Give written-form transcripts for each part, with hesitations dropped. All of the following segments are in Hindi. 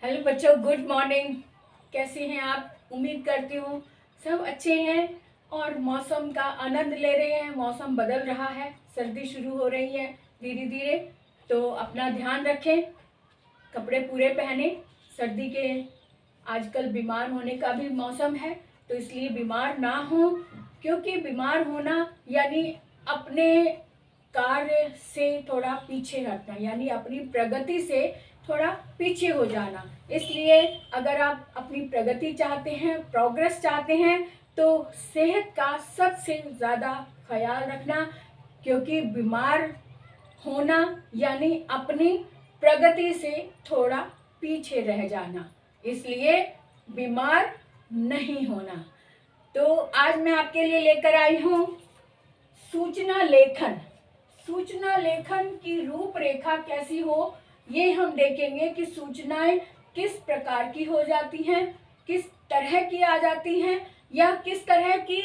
हेलो बच्चों, गुड मॉर्निंग। कैसे हैं आप? उम्मीद करती हूँ सब अच्छे हैं और मौसम का आनंद ले रहे हैं। मौसम बदल रहा है, सर्दी शुरू हो रही है धीरे धीरे, तो अपना ध्यान रखें, कपड़े पूरे पहने। सर्दी के आजकल बीमार होने का भी मौसम है, तो इसलिए बीमार ना हो, क्योंकि बीमार होना यानी अपने कार्य से थोड़ा पीछे हटना, यानी अपनी प्रगति से थोड़ा पीछे हो जाना। इसलिए अगर आप अपनी प्रगति चाहते हैं, प्रोग्रेस चाहते हैं, तो सेहत का सबसे ज़्यादा ख्याल रखना, क्योंकि बीमार होना यानी अपनी प्रगति से थोड़ा पीछे रह जाना, इसलिए बीमार नहीं होना। तो आज मैं आपके लिए लेकर आई हूँ सूचना लेखन। सूचना लेखन की रूपरेखा कैसी हो, ये हम देखेंगे कि सूचनाएं किस प्रकार की हो जाती हैं, किस तरह की आ जाती हैं या किस तरह की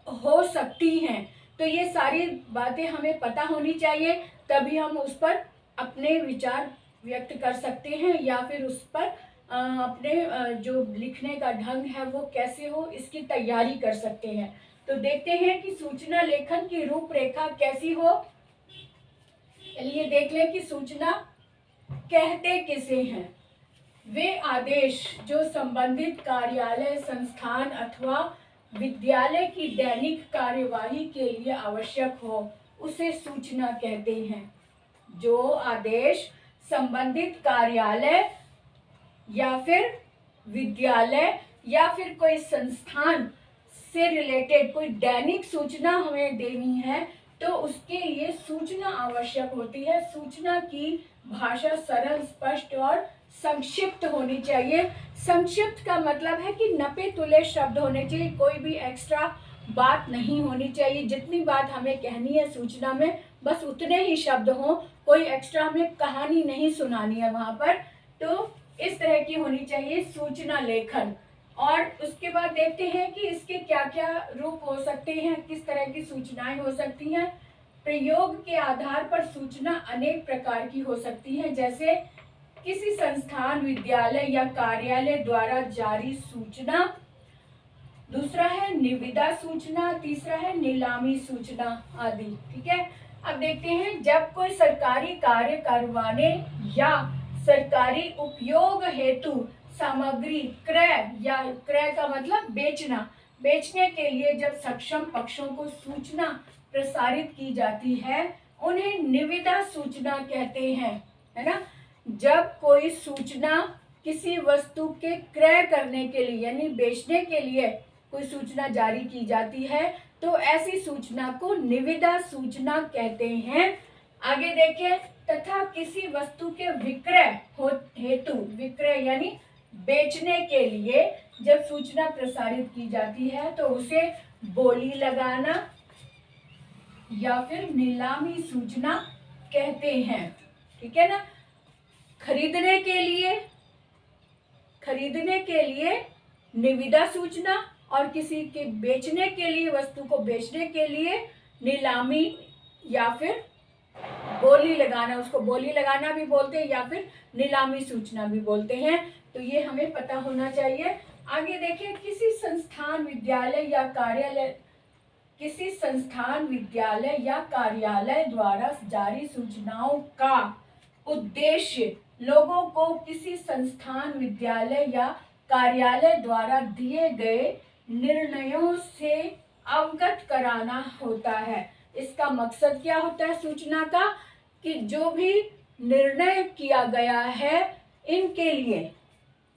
हो सकती हैं। तो ये सारी बातें हमें पता होनी चाहिए, तभी हम उस पर अपने विचार व्यक्त कर सकते हैं, या फिर उस पर अपने जो लिखने का ढंग है वो कैसे हो, इसकी तैयारी कर सकते हैं। तो देखते हैं कि सूचना लेखन की रूपरेखा कैसी हो। चलिए देख लें कि सूचना कहते किसे हैं। वे आदेश जो संबंधित कार्यालय, संस्थान अथवा विद्यालय की दैनिक कार्यवाही के लिए आवश्यक हो, उसे सूचना कहते हैं। जो आदेश संबंधित कार्यालय या फिर विद्यालय या फिर कोई संस्थान से रिलेटेड कोई दैनिक सूचना हमें देनी है, तो उसके लिए सूचना आवश्यक होती है। सूचना की भाषा सरल, स्पष्ट और संक्षिप्त होनी चाहिए। संक्षिप्त का मतलब है कि नपे तुले शब्द होने चाहिए, कोई भी एक्स्ट्रा बात नहीं होनी चाहिए। जितनी बात हमें कहनी है सूचना में, बस उतने ही शब्द हों, कोई एक्स्ट्रा हमें कहानी नहीं सुनानी है वहाँ पर। तो इस तरह की होनी चाहिए सूचना लेखन। और उसके बाद देखते हैं कि इसके क्या क्या रूप हो सकते हैं, किस तरह की सूचनाएं हो सकती हैं। प्रयोग के आधार पर सूचना अनेक प्रकार की हो सकती है, जैसे किसी संस्थान, विद्यालय या कार्यालय द्वारा जारी सूचना। दूसरा है निविदा सूचना, तीसरा है नीलामी सूचना आदि। ठीक है, अब देखते हैं जब कोई सरकारी कार्य करवाने या सरकारी उपयोग हेतु सामग्री क्रय, या क्रय का मतलब बेचना, बेचने के लिए जब सक्षम पक्षों को सूचना प्रसारित की जाती है, उन्हें निविदा सूचना कहते हैं, है ना। जब कोई सूचना किसी वस्तु के क्रय करने के लिए यानी बेचने के लिए कोई सूचना जारी की जाती है, तो ऐसी सूचना को निविदा सूचना कहते हैं। आगे देखें, तथा किसी वस्तु के विक्रय हेतु, विक्रय यानी बेचने के लिए जब सूचना प्रसारित की जाती है, तो उसे बोली लगाना या फिर नीलामी सूचना कहते हैं। ठीक है ना। खरीदने के लिए निविदा सूचना, और किसी के बेचने के लिए, वस्तु को बेचने के लिए नीलामी या फिर बोली लगाना, उसको बोली लगाना भी बोलते हैं या फिर नीलामी सूचना भी बोलते हैं। तो ये हमें पता होना चाहिए। आगे देखें, किसी संस्थान, विद्यालय या कार्यालय द्वारा जारी सूचनाओं का उद्देश्य लोगों को किसी संस्थान, विद्यालय या कार्यालय द्वारा दिए गए निर्णयों से अवगत कराना होता है। इसका मकसद क्या होता है सूचना का, कि जो भी निर्णय किया गया है इनके लिए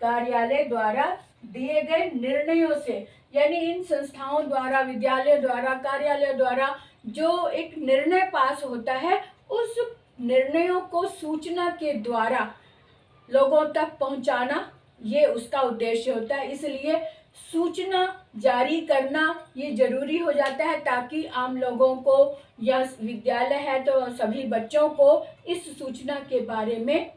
कार्यालय द्वारा दिए गए निर्णयों से, यानी इन संस्थाओं द्वारा, विद्यालय द्वारा, कार्यालय द्वारा जो एक निर्णय पास होता है, उस निर्णयों को सूचना के द्वारा लोगों तक पहुंचाना, ये उसका उद्देश्य होता है। इसलिए सूचना जारी करना ये जरूरी हो जाता है, ताकि आम लोगों को, या विद्यालय है तो सभी बच्चों को इस सूचना के बारे में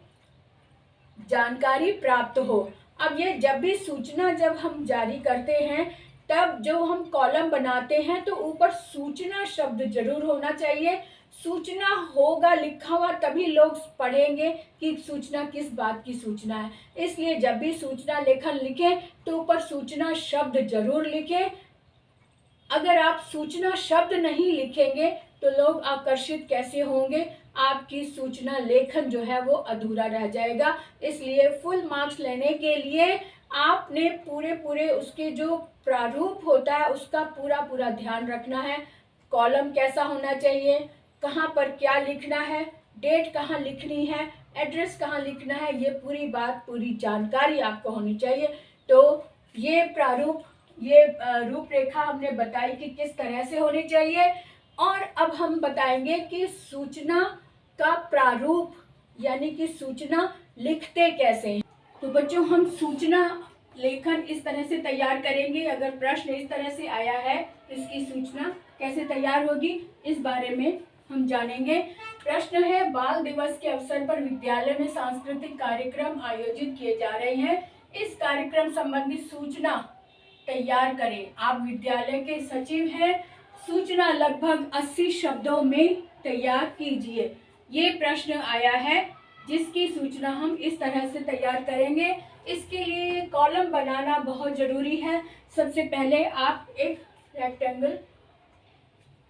जानकारी प्राप्त हो। अब ये जब भी सूचना जब हम जारी करते हैं, तब जो हम कॉलम बनाते हैं तो ऊपर सूचना शब्द जरूर होना चाहिए। सूचना होगा लिखा हुआ तभी लोग पढ़ेंगे कि सूचना किस बात की सूचना है। इसलिए जब भी सूचना लेखन लिखें तो ऊपर सूचना शब्द जरूर लिखें। अगर आप सूचना शब्द नहीं लिखेंगे तो लोग आकर्षित कैसे होंगे, आपकी सूचना लेखन जो है वो अधूरा रह जाएगा। इसलिए फुल मार्क्स लेने के लिए आपने पूरे उसके जो प्रारूप होता है उसका पूरा ध्यान रखना है। कॉलम कैसा होना चाहिए, कहाँ पर क्या लिखना है, डेट कहाँ लिखनी है, एड्रेस कहाँ लिखना है, ये पूरी बात, पूरी जानकारी आपको होनी चाहिए। तो ये प्रारूप, ये रूपरेखा हमने बताई कि किस तरह से होनी चाहिए। और अब हम बताएंगे कि सूचना का प्रारूप यानी कि सूचना लिखते कैसे हैं। तो बच्चों, हम सूचना लेखन इस तरह से तैयार करेंगे। अगर प्रश्न इस तरह से आया है, इसकी सूचना कैसे तैयार होगी, इस बारे में हम जानेंगे। प्रश्न है, बाल दिवस के अवसर पर विद्यालय में सांस्कृतिक कार्यक्रम आयोजित किए जा रहे हैं। इस कार्यक्रम संबंधी सूचना तैयार करें। आप विद्यालय के सचिव हैं, सूचना लगभग 80 शब्दों में तैयार कीजिए। ये प्रश्न आया है जिसकी सूचना हम इस तरह से तैयार करेंगे। इसके लिए कॉलम बनाना बहुत जरूरी है। सबसे पहले आप एक रेक्टेंगल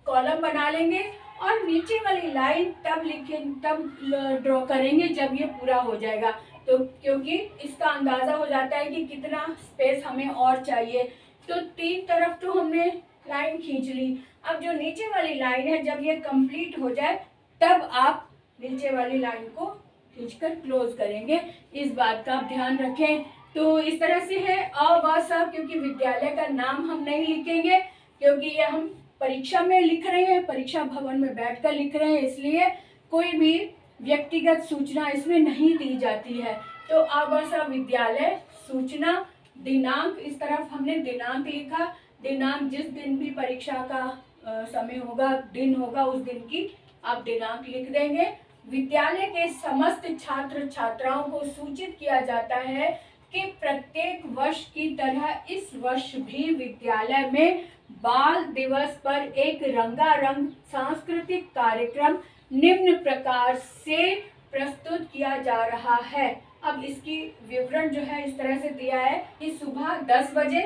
कॉलम बना लेंगे और नीचे वाली लाइन तब ड्रॉ करेंगे जब ये पूरा हो जाएगा। तो क्योंकि इसका अंदाजा हो जाता है कि कितना स्पेस हमें और चाहिए। तो 3 तरफ तो हमने लाइन खींच ली। अब जो नीचे वाली लाइन है, जब ये कंप्लीट हो जाए तब आप नीचे वाली लाइन को खींचकर क्लोज करेंगे। इस बात का आप ध्यान रखें। तो इस तरह से है अ ब स, क्योंकि विद्यालय का नाम हम नहीं लिखेंगे क्योंकि ये हम परीक्षा में लिख रहे हैं, परीक्षा भवन में बैठकर लिख रहे हैं, इसलिए कोई भी व्यक्तिगत सूचना इसमें नहीं दी जाती है। तो अ ब स विद्यालय, सूचना, दिनांक, इस तरफ हमने दिनांक लिखा। दिनांक जिस दिन भी परीक्षा का समय होगा, दिन होगा, उस दिन की आप दिनांक लिख देंगे। विद्यालय के समस्त छात्र छात्राओं को सूचित किया जाता है कि प्रत्येक वर्ष की तरह इस वर्ष भी विद्यालय में बाल दिवस पर एक रंगारंग सांस्कृतिक कार्यक्रम निम्न प्रकार से प्रस्तुत किया जा रहा है। अब इसकी विवरण जो है इस तरह से दिया है कि सुबह 10 बजे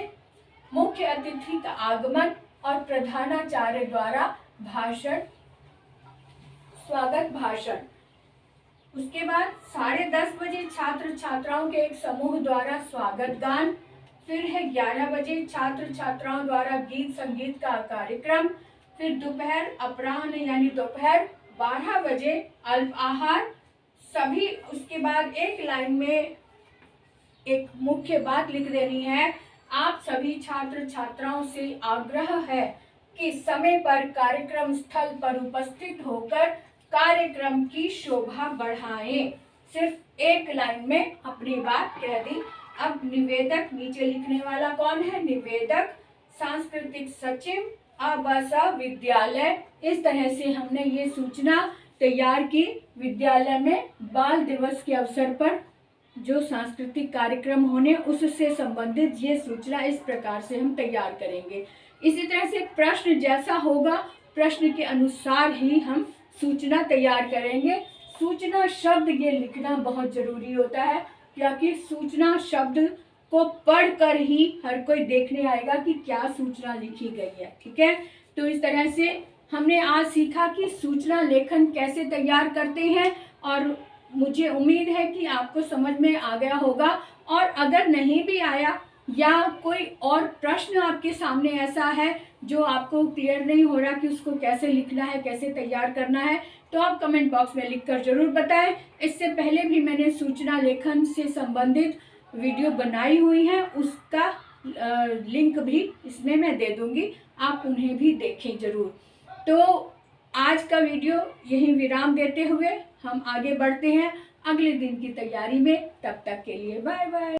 मुख्य अतिथि का आगमन और प्रधानाचार्य द्वारा भाषण, स्वागत भाषण। उसके बाद 10:30 बजे छात्र छात्राओं के एक समूह द्वारा स्वागत गान। फिर है 11 बजे छात्र छात्राओं द्वारा गीत संगीत का कार्यक्रम। फिर दोपहर, अपराह्न यानी दोपहर 12 बजे अल्प आहार। सभी, उसके बाद एक लाइन में एक मुख्य बात लिख देनी है। आप सभी छात्र छात्राओं से आग्रह है कि समय पर कार्यक्रम स्थल पर उपस्थित होकर कार्यक्रम की शोभा बढ़ाएं। सिर्फ एक लाइन में अपनी बात कह दी। अब निवेदक, नीचे लिखने वाला कौन है? निवेदक, सांस्कृतिक सचिव, अ ब स विद्यालय। इस तरह से हमने ये सूचना तैयार की। विद्यालय में बाल दिवस के अवसर पर जो सांस्कृतिक कार्यक्रम होने उससे संबंधित ये सूचना इस प्रकार से हम तैयार करेंगे। इसी तरह से प्रश्न जैसा होगा, प्रश्न के अनुसार ही हम सूचना तैयार करेंगे। सूचना शब्द ये लिखना बहुत जरूरी होता है, क्योंकि सूचना शब्द को पढ़कर ही हर कोई देखने आएगा कि क्या सूचना लिखी गई है। ठीक है, तो इस तरह से हमने आज सीखा कि सूचना लेखन कैसे तैयार करते हैं, और मुझे उम्मीद है कि आपको समझ में आ गया होगा। और अगर नहीं भी आया या कोई और प्रश्न आपके सामने ऐसा है जो आपको क्लियर नहीं हो रहा कि उसको कैसे लिखना है, कैसे तैयार करना है, तो आप कमेंट बॉक्स में लिखकर जरूर बताएं। इससे पहले भी मैंने सूचना लेखन से संबंधित वीडियो बनाई हुई है, उसका लिंक भी इसमें मैं दे दूंगी, आप उन्हें भी देखें जरूर। तो आज का वीडियो यहीं विराम देते हुए हम आगे बढ़ते हैं अगले दिन की तैयारी में। तब तक के लिए बाय बाय।